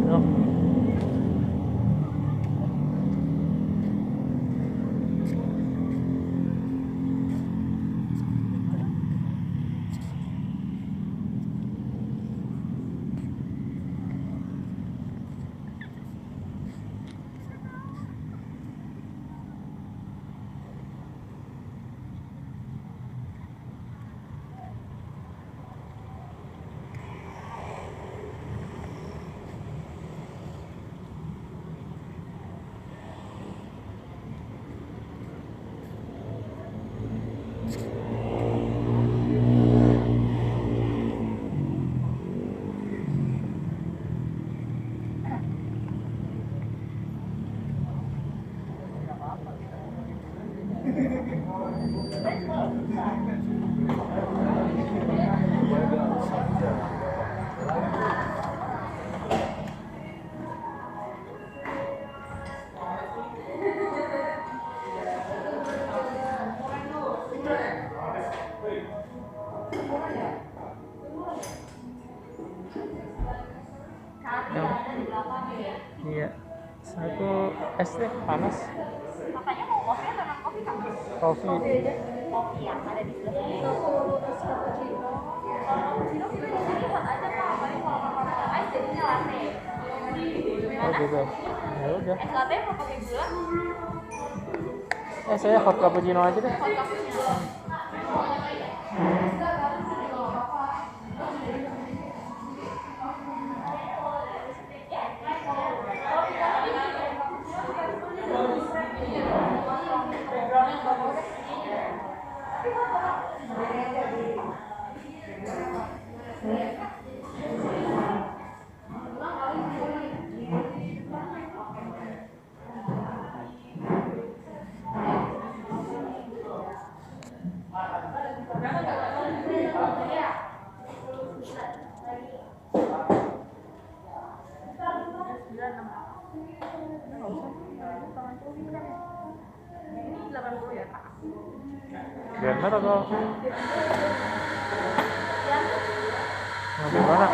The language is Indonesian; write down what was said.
Oh. Iya, aku es teh panas. Makanya mau kopi atau non kopi kan? Kopi. Kopi yang ada di sebelah sini. Kalau cappuccino kita di sini hot aja pak. Paling kalau pakai ice jadinya latte. Oh gitu. Ya udah. Es latte mau pakai gula? Saya hot cappuccino aja deh. Hot cappuccino. Bener atau gimana?